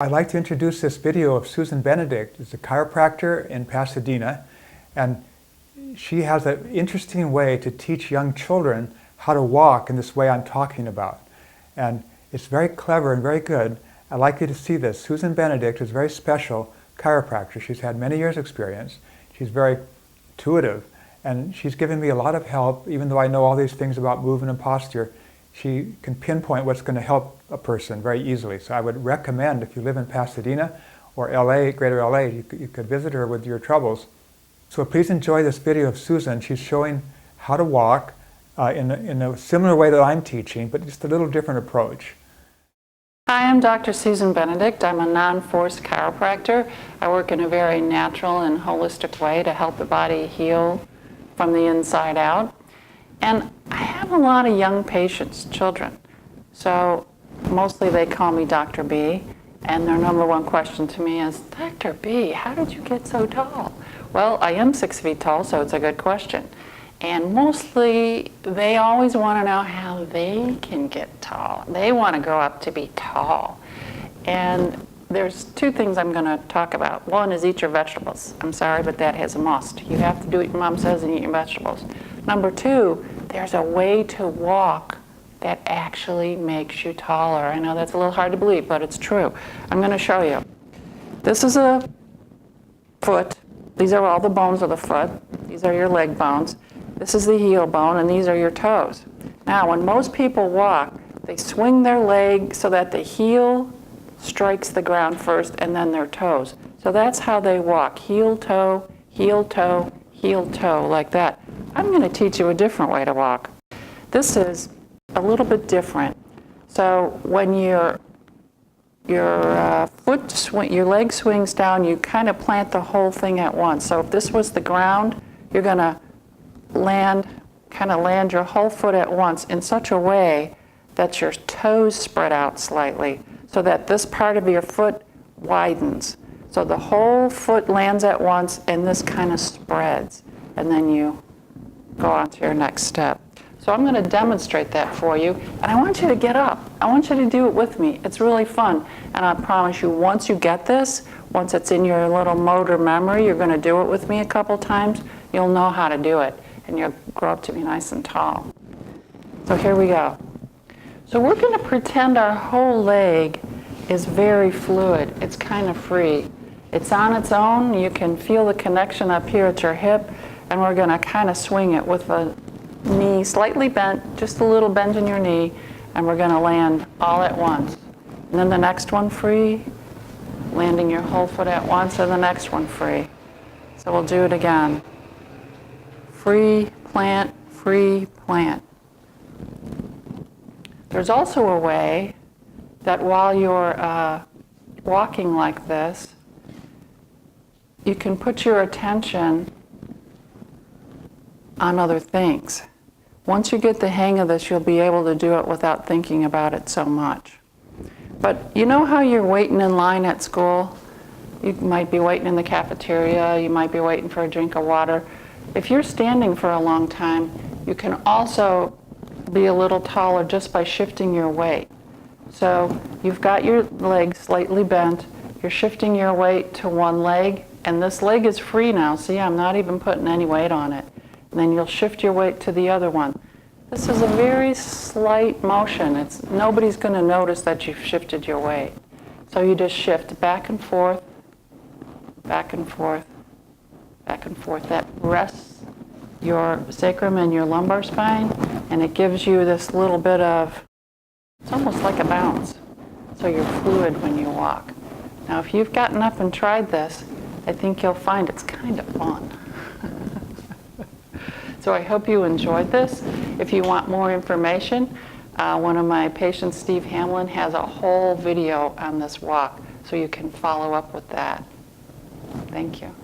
I'd like to introduce this video of Susan Benedict. She's a chiropractor in Pasadena, and she has an interesting way to teach young children how to walk in this way I'm talking about. And it's very clever and very good. I'd like you to see this. Susan Benedict is a very special chiropractor. She's had many years' experience. She's very intuitive, and she's given me a lot of help. Even though I know all these things about movement and posture, she can pinpoint what's going to help a person very easily. So I would recommend, if you live in Pasadena or LA, greater LA, you could visit her with your troubles. So please enjoy this video of Susan. She's showing how to walk in a similar way that I'm teaching, but just a little different approach. Hi, I'm Dr. Susan Benedict. I'm a non-force chiropractor. I work in a very natural and holistic way to help the body heal from the inside out. And I have a lot of young patients, children. So mostly they call me Dr. B, and their number one question to me is, Dr. B, how did you get so tall? Well, I am 6 feet tall, so it's a good question. And mostly they always want to know how they can get tall. They want to grow up to be tall. And there's two things I'm going to talk about. One is eat your vegetables. I'm sorry, but that is a must. You have to do what your mom says and eat your vegetables. Number two, there's a way to walk that actually makes you taller. I know that's a little hard to believe, but it's true. I'm going to show you. This is a foot. These are all the bones of the foot. These are your leg bones. This is the heel bone, and these are your toes. Now, when most people walk, they swing their leg so that the heel strikes the ground first, and then their toes. So that's how they walk. Heel, toe, heel, toe, heel, toe, like that. I'm going to teach you a different way to walk. This is a little bit different. So when your leg swings down, you kind of plant the whole thing at once. So if this was the ground, you're going to land your whole foot at once in such a way that your toes spread out slightly, so that this part of your foot widens. So the whole foot lands at once, and this kind of spreads. And then you go on to your next step. So I'm going to demonstrate that for you, and I want you to get up. I want you to do it with me. It's really fun, and I promise you, once you get this, once it's in your little motor memory, you're going to do it with me a couple times, you'll know how to do it, and you'll grow up to be nice and tall. So here we go. So we're going to pretend our whole leg is very fluid. It's kind of free. It's on its own. You can feel the connection up here at your hip, and we're going to kind of swing it with the knee slightly bent, just a little bend in your knee, and we're going to land all at once. And then the next one free, landing your whole foot at once, and the next one free. So we'll do it again. Free, plant, free, plant. There's also a way that while you're walking like this, you can put your attention on other things. Once you get the hang of this, you'll be able to do it without thinking about it so much. But you know how you're waiting in line at school? You might be waiting in the cafeteria, you might be waiting for a drink of water. If you're standing for a long time, you can also be a little taller just by shifting your weight. So you've got your leg slightly bent, you're shifting your weight to one leg, and this leg is free now. See, I'm not even putting any weight on it. And then you'll shift your weight to the other one. This is a very slight motion. Nobody's going to notice that you've shifted your weight. So you just shift back and forth, back and forth, back and forth. That rests your sacrum and your lumbar spine, and it gives you this little bit of, it's almost like a bounce. So you're fluid when you walk. Now if you've gotten up and tried this, I think you'll find it's kind of fun. So I hope you enjoyed this. If you want more information, one of my patients, Steve Hamlin, has a whole video on this walk, so you can follow up with that. Thank you.